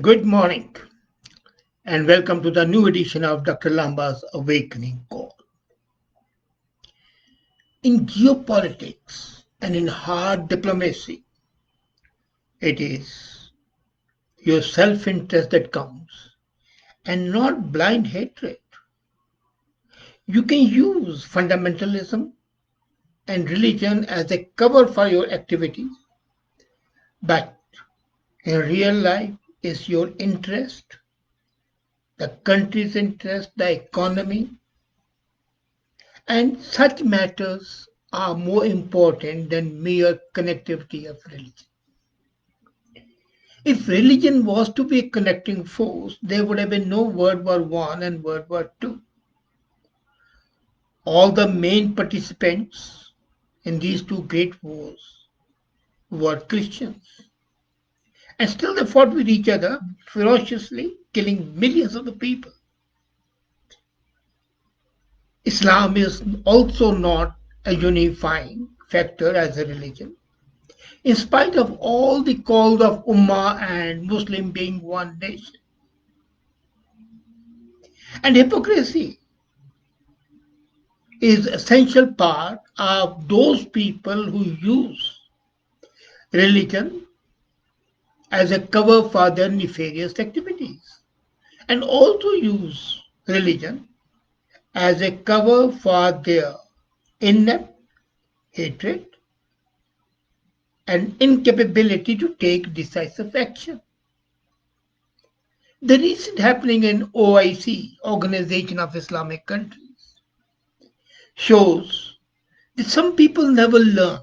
Good morning and welcome to the new edition of Dr. Lamba's Awakening Call. In geopolitics and in hard diplomacy, it is your self interest that counts and not blind hatred. You can use fundamentalism and religion as a cover for your activities, but in real life, is your interest, the country's interest, the economy, and such matters are more important than mere connectivity of religion. If religion was to be a connecting force, there would have been no World War One and World War Two. All the main participants in these two great wars were Christians. And still they fought with each other ferociously, killing millions of the people. Islam is also not a unifying factor as a religion. In spite of all the calls of Ummah and Muslim being one nation. And hypocrisy is essential part of those people who use religion as a cover for their nefarious activities and also use religion as a cover for their inept hatred and incapability to take decisive action. The recent happening in OIC, Organization of Islamic Countries, shows that some people never learn.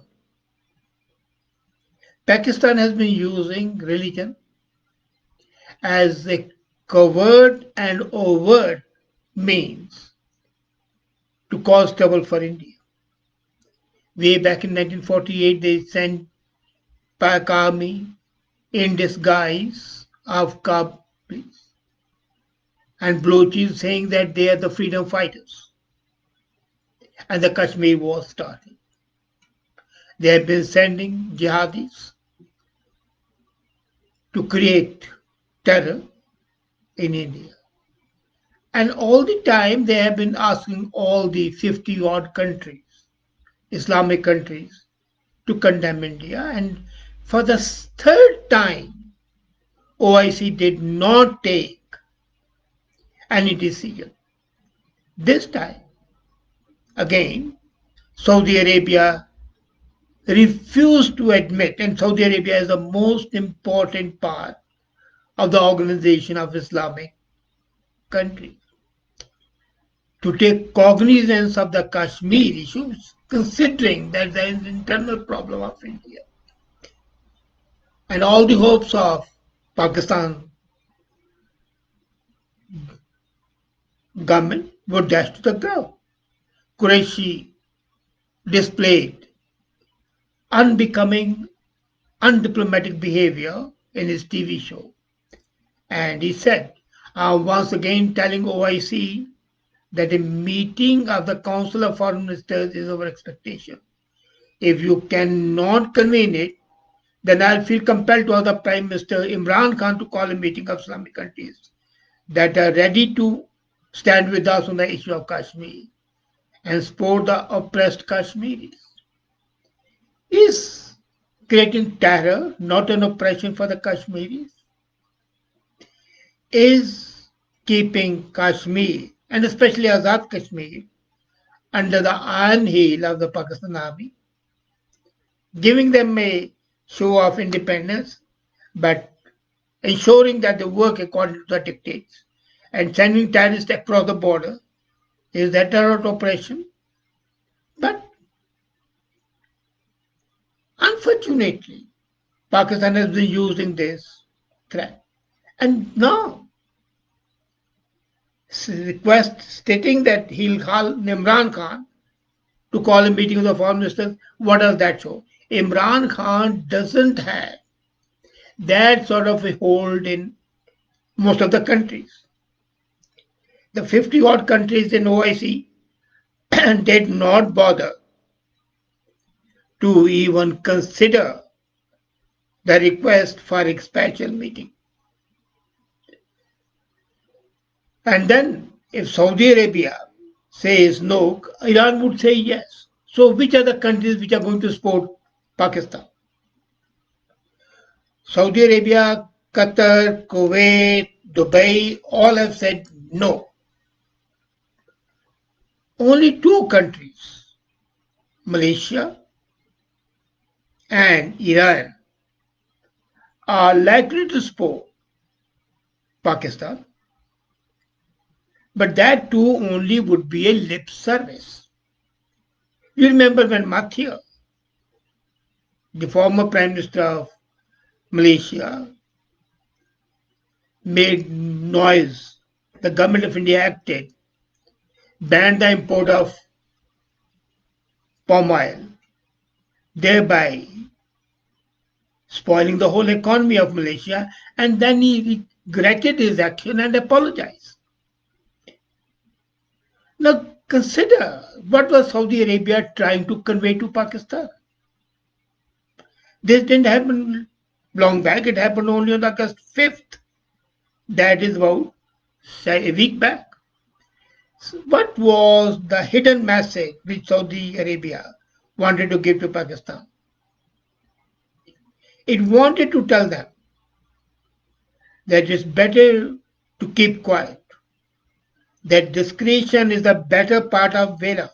Pakistan has been using religion as a covert and overt means to cause trouble for India. Way back in 1948, they sent Pak army in disguise of Kablis and Balochis saying that they are the freedom fighters. And the Kashmir war started. They have been sending jihadis to create terror in India. And all the time they have been asking all the 50 odd countries, Islamic countries, to condemn India. And for the third time, OIC did not take any decision. This time, again, Saudi Arabia refused to admit, and Saudi Arabia is the most important part of the Organization of Islamic Countries, to take cognizance of the Kashmir issues, considering that there is an internal problem of India. And all the hopes of Pakistan government were dashed to the ground. Qureshi displayed unbecoming, undiplomatic behavior in his TV show. And he said, I'm once again telling OIC that a meeting of the Council of Foreign Ministers is our expectation. If you cannot convene it, then I'll feel compelled to order Prime Minister Imran Khan to call a meeting of Islamic countries that are ready to stand with us on the issue of Kashmir and support the oppressed Kashmiris. Is creating terror not an oppression for the Kashmiris? Is keeping Kashmir, and especially Azad Kashmir, under the iron heel of the Pakistan Army, giving them a show of independence, but ensuring that they work according to the dictates and sending terrorists across the border? Is that terror oppression? But unfortunately, Pakistan has been using this threat. And now, request stating that he'll call Imran Khan to call a meeting of the foreign ministers. What does that show? Imran Khan doesn't have that sort of a hold in most of the countries. The 50 odd countries in OIC did not bother to even consider the request for a special meeting. And then if Saudi Arabia says no, Iran would say yes. So which are the countries which are going to support Pakistan? Saudi Arabia, Qatar, Kuwait, Dubai, all have said no. Only two countries, Malaysia and Iran, are likely to support Pakistan, but that too only would be a lip service. You remember when Mathia, the former Prime Minister of Malaysia, made noise. The government of India acted, banned the import of palm oil, thereby spoiling the whole economy of Malaysia, and then he regretted his action and apologized. Now consider what was Saudi Arabia trying to convey to Pakistan. This didn't happen long back, it happened only on August 5th. That is about say, a week back. What was the hidden message which Saudi Arabia wanted to give to Pakistan? It wanted to tell them that it's better to keep quiet, that discretion is the better part of Veda,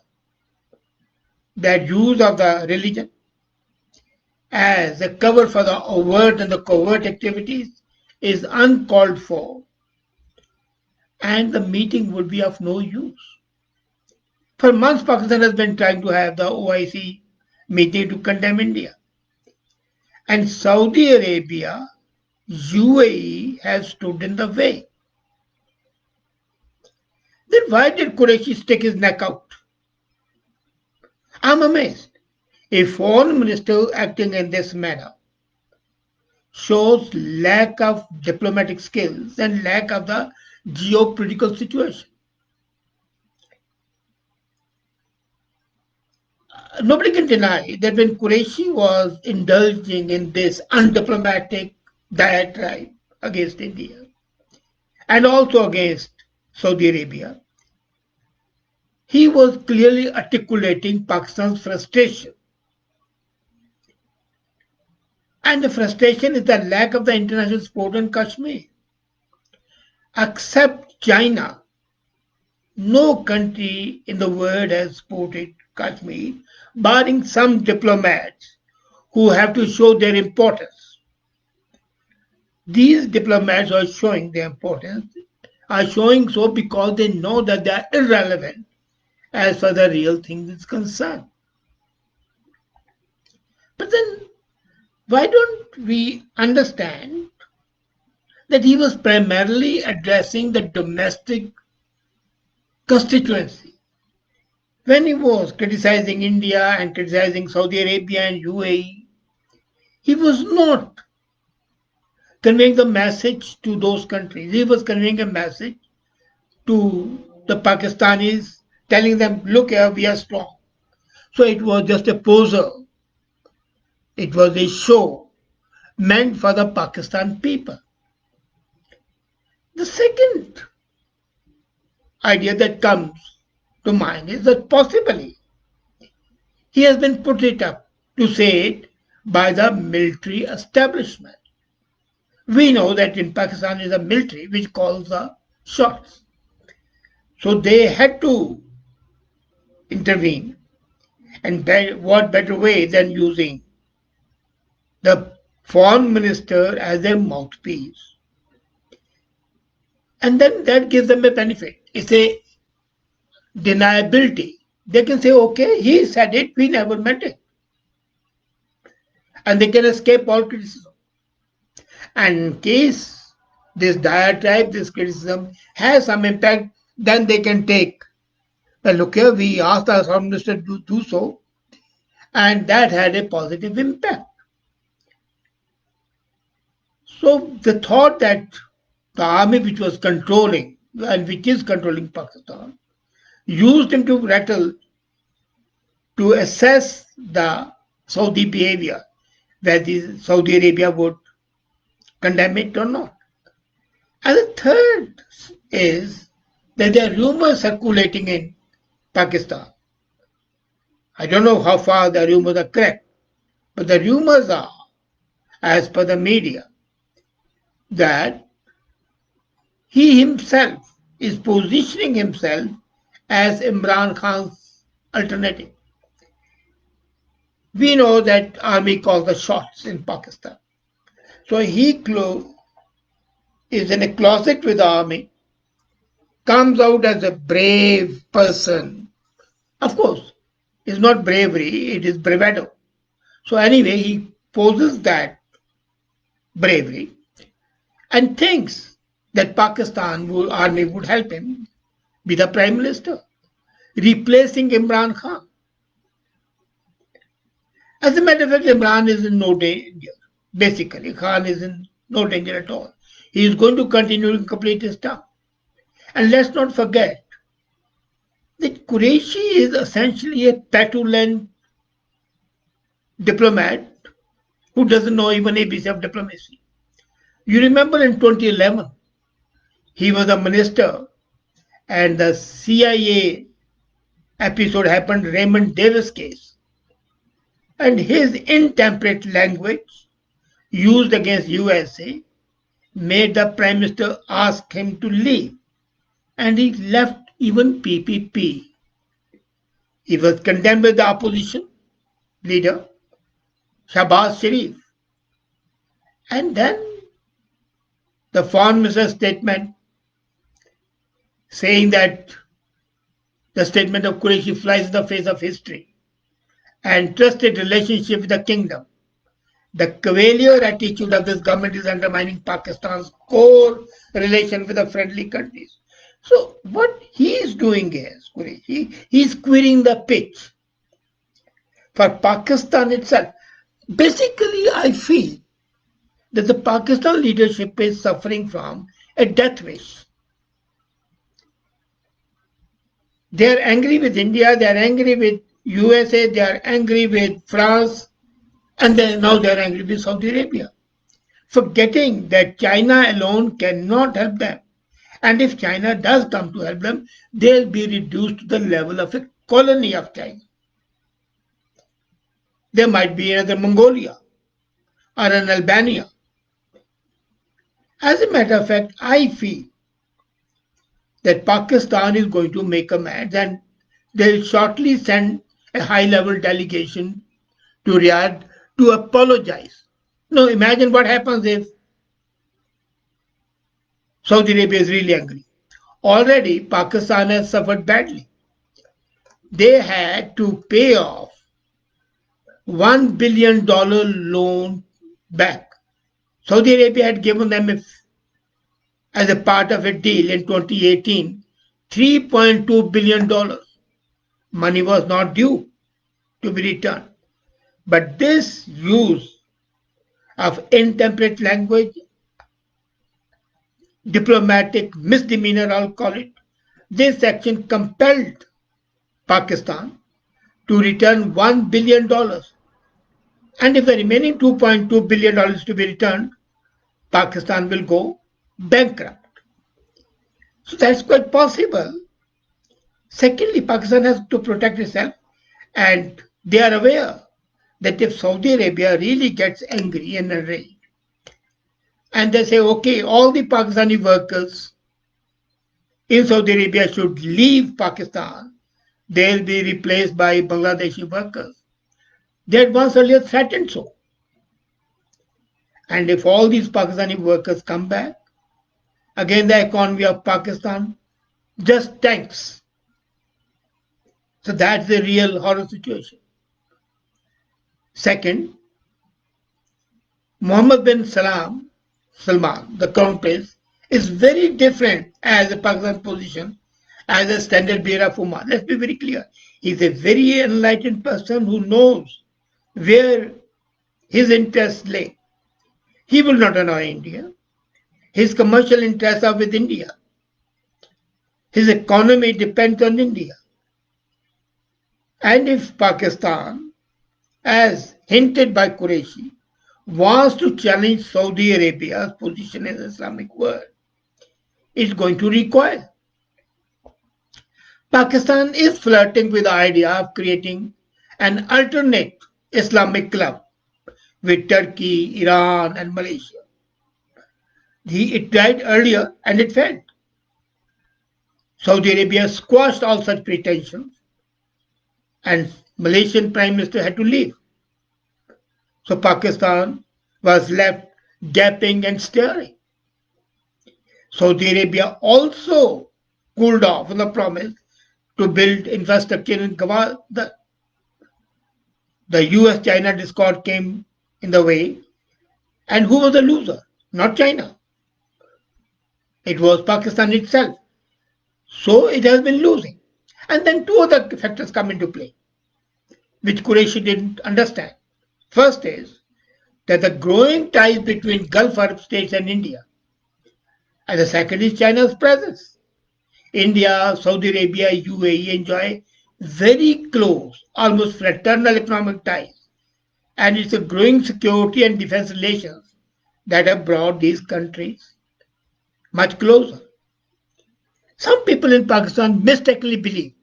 that use of the religion as a cover for the overt and the covert activities is uncalled for, and the meeting would be of no use. For months, Pakistan has been trying to have the OIC meeting to condemn India. And Saudi Arabia, UAE has stood in the way. Then why did Qureshi stick his neck out? I'm amazed. A foreign minister acting in this manner shows lack of diplomatic skills and lack of the geopolitical situation. Nobody can deny that when Qureshi was indulging in this undiplomatic diatribe against India and also against Saudi Arabia, he was clearly articulating Pakistan's frustration. And the frustration is the lack of the international support in Kashmir. Except China, no country in the world has supported Kashmir, barring some diplomats who have to show their importance. These diplomats are showing their importance, are showing so because they know that they are irrelevant as far as the real thing is concerned. But then, why don't we understand that he was primarily addressing the domestic constituency? When he was criticizing India and criticizing Saudi Arabia and UAE, he was not conveying the message to those countries. He was conveying a message to the Pakistanis, telling them, look here, we are strong. So it was just a poser. It was a show meant for the Pakistan people. The second idea that comes to mind is that possibly he has been put it up to say it by the military establishment. We know that in Pakistan is a military which calls the shots. So they had to intervene. And what better way than using the foreign minister as their mouthpiece? And then that gives them a benefit. It's a deniability. They can say, okay, he said it, we never meant it. And they can escape all criticism. And in case this diatribe, this criticism has some impact, then they can take. Well, look here, we asked our foreign minister to do so, and that had a positive impact. So the thought that the army which was controlling and which is controlling Pakistan used him to rattle to assess the Saudi behavior, whether Saudi Arabia would condemn it or not. And the third is that there are rumors circulating in Pakistan. I don't know how far the rumors are correct, but the rumors are, as per the media, that he himself is positioning himself as Imran Khan's alternative. We know that army calls the shots in Pakistan. So he is in a closet with the army, comes out as a brave person. Of course, it's not bravery, it is bravado. So anyway, he poses that bravery and thinks that army would help him be the prime minister, replacing Imran Khan. As a matter of fact, Imran is in no danger. Basically, Khan is in no danger at all. He is going to continue to complete his term. And let's not forget that Qureshi is essentially a petulant diplomat who doesn't know even ABC of diplomacy. You remember in 2011, he was a minister and the CIA episode happened, Raymond Davis case. And his intemperate language used against USA made the prime minister ask him to leave. And he left even PPP. He was condemned with the opposition leader, Shahbaz Sharif. And then the foreign minister's statement saying that the statement of Qureshi flies in the face of history and trusted relationship with the kingdom. The cavalier attitude of this government is undermining Pakistan's core relation with the friendly countries. So what he is doing is, Qureshi, he is querying the pitch for Pakistan itself. Basically, I feel that the Pakistan leadership is suffering from a death wish. They are angry with India, they are angry with USA, they are angry with France, and now they are angry with Saudi Arabia, forgetting that China alone cannot help them. And if China does come to help them, they'll be reduced to the level of a colony of China. There might be another Mongolia or an Albania. As a matter of fact, I feel that Pakistan is going to make amends and they'll shortly send a high-level delegation to Riyadh to apologize. Now imagine what happens if Saudi Arabia is really angry. Already Pakistan has suffered badly. They had to pay off $1 billion loan back. Saudi Arabia had given them, as a part of a deal in 2018, $3.2 billion. Money was not due to be returned. But this use of intemperate language, diplomatic misdemeanor, I'll call it, this action compelled Pakistan to return $1 billion. And if the remaining $2.2 billion is to be returned, Pakistan will go bankrupt. So that's quite possible. Secondly, Pakistan has to protect itself, and they are aware that if Saudi Arabia really gets angry and enraged, and they say, okay, all the Pakistani workers in Saudi Arabia should leave Pakistan, they'll be replaced by Bangladeshi workers. They had once earlier threatened so. And if all these Pakistani workers come back, again the economy of Pakistan just tanks. So that's the real horror situation. Second, Mohammed bin Salman, the crown prince, is very different as a Pakistan position as a standard bearer of Ummah. Let's be very clear. He's a very enlightened person who knows where his interests lay. He will not annoy India. His commercial interests are with India. His economy depends on India. And if Pakistan, as hinted by Qureshi, wants to challenge Saudi Arabia's position in the Islamic world, it's going to recoil. Pakistan is flirting with the idea of creating an alternate Islamic club with Turkey, Iran, and Malaysia. It tried earlier and it failed. Saudi Arabia squashed all such pretensions, and Malaysian Prime Minister had to leave. So Pakistan was left gaping and staring. Saudi Arabia also cooled off on the promise to build infrastructure in Gwadar. The US-China discord came in the way, and who was the loser? Not China. It was Pakistan itself. So it has been losing. And then two other factors come into play, which Qureshi didn't understand. First is that the growing ties between Gulf Arab states and India. And the second is China's presence. India, Saudi Arabia, UAE enjoy very close, almost fraternal economic ties. And it's a growing security and defense relations that have brought these countries much closer. Some people in Pakistan mistakenly believe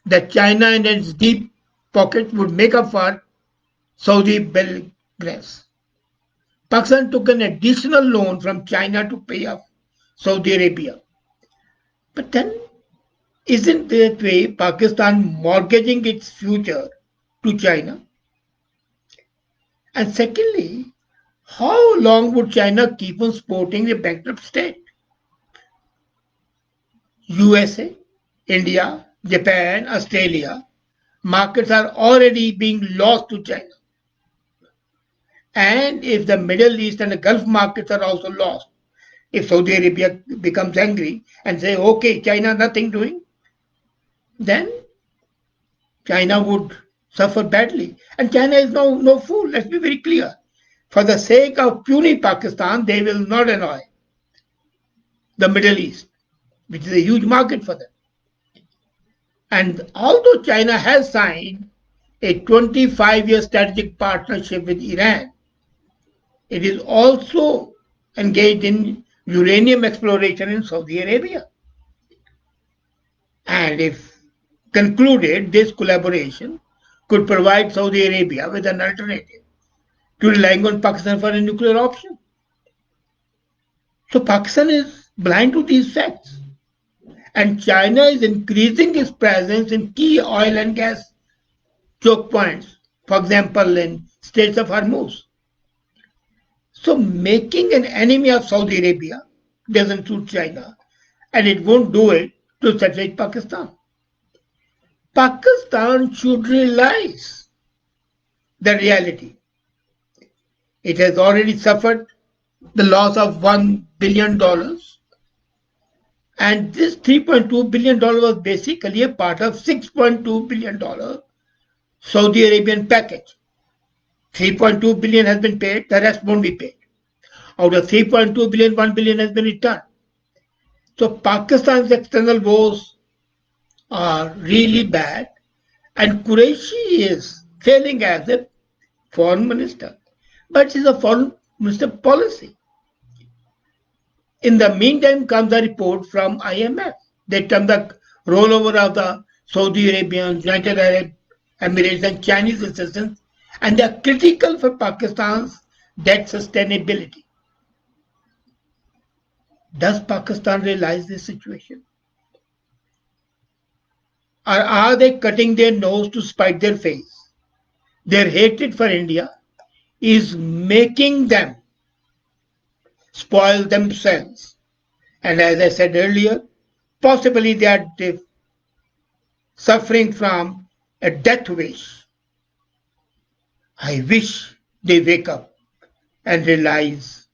that China and its deep pockets would make up for Saudi belligerence. Pakistan took an additional loan from China to pay off Saudi Arabia. But then, isn't that way Pakistan mortgaging its future to China? And secondly, how long would China keep on supporting a bankrupt state? USA, India, Japan, Australia, markets are already being lost to China. And if the Middle East and the Gulf markets are also lost, if Saudi Arabia becomes angry and say, okay, China nothing doing, then China would suffer badly. And China is no fool, let's be very clear. For the sake of puny Pakistan, they will not annoy the Middle East, which is a huge market for them. And although China has signed a 25-year strategic partnership with Iran, it is also engaged in uranium exploration in Saudi Arabia. And if concluded, this collaboration could provide Saudi Arabia with an alternative to relying on Pakistan for a nuclear option. So Pakistan is blind to these facts. And China is increasing its presence in key oil and gas choke points, for example, in Straits of Hormuz. So making an enemy of Saudi Arabia doesn't suit China, and it won't do it to satisfy Pakistan. Pakistan should realize the reality. It has already suffered the loss of $1 billion, and this $3.2 billion was basically a part of $6.2 billion Saudi Arabian package. 3.2 billion has been paid, the rest won't be paid. Out of 3.2 billion, 1 billion has been returned. So Pakistan's external woes are really bad, and Qureshi is failing as a foreign minister. But it's a foreign minister policy. In the meantime comes a report from IMF that on the rollover of the Saudi Arabian, United Arab Emirates and Chinese assistance, and they are critical for Pakistan's debt sustainability. Does Pakistan realize this situation? Or are they cutting their nose to spite their face? Their hatred for India is making them spoil themselves. And as I said earlier, possibly they are suffering from a death wish. I wish they wake up and realize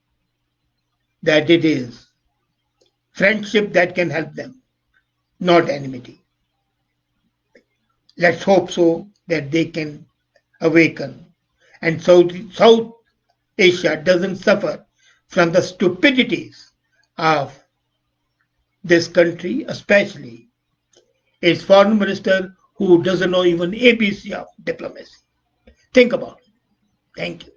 that it is friendship that can help them, not enmity. Let's hope so that they can awaken and South Asia doesn't suffer from the stupidities of this country, especially its foreign minister who doesn't know even ABC of diplomacy. Think about it. Thank you.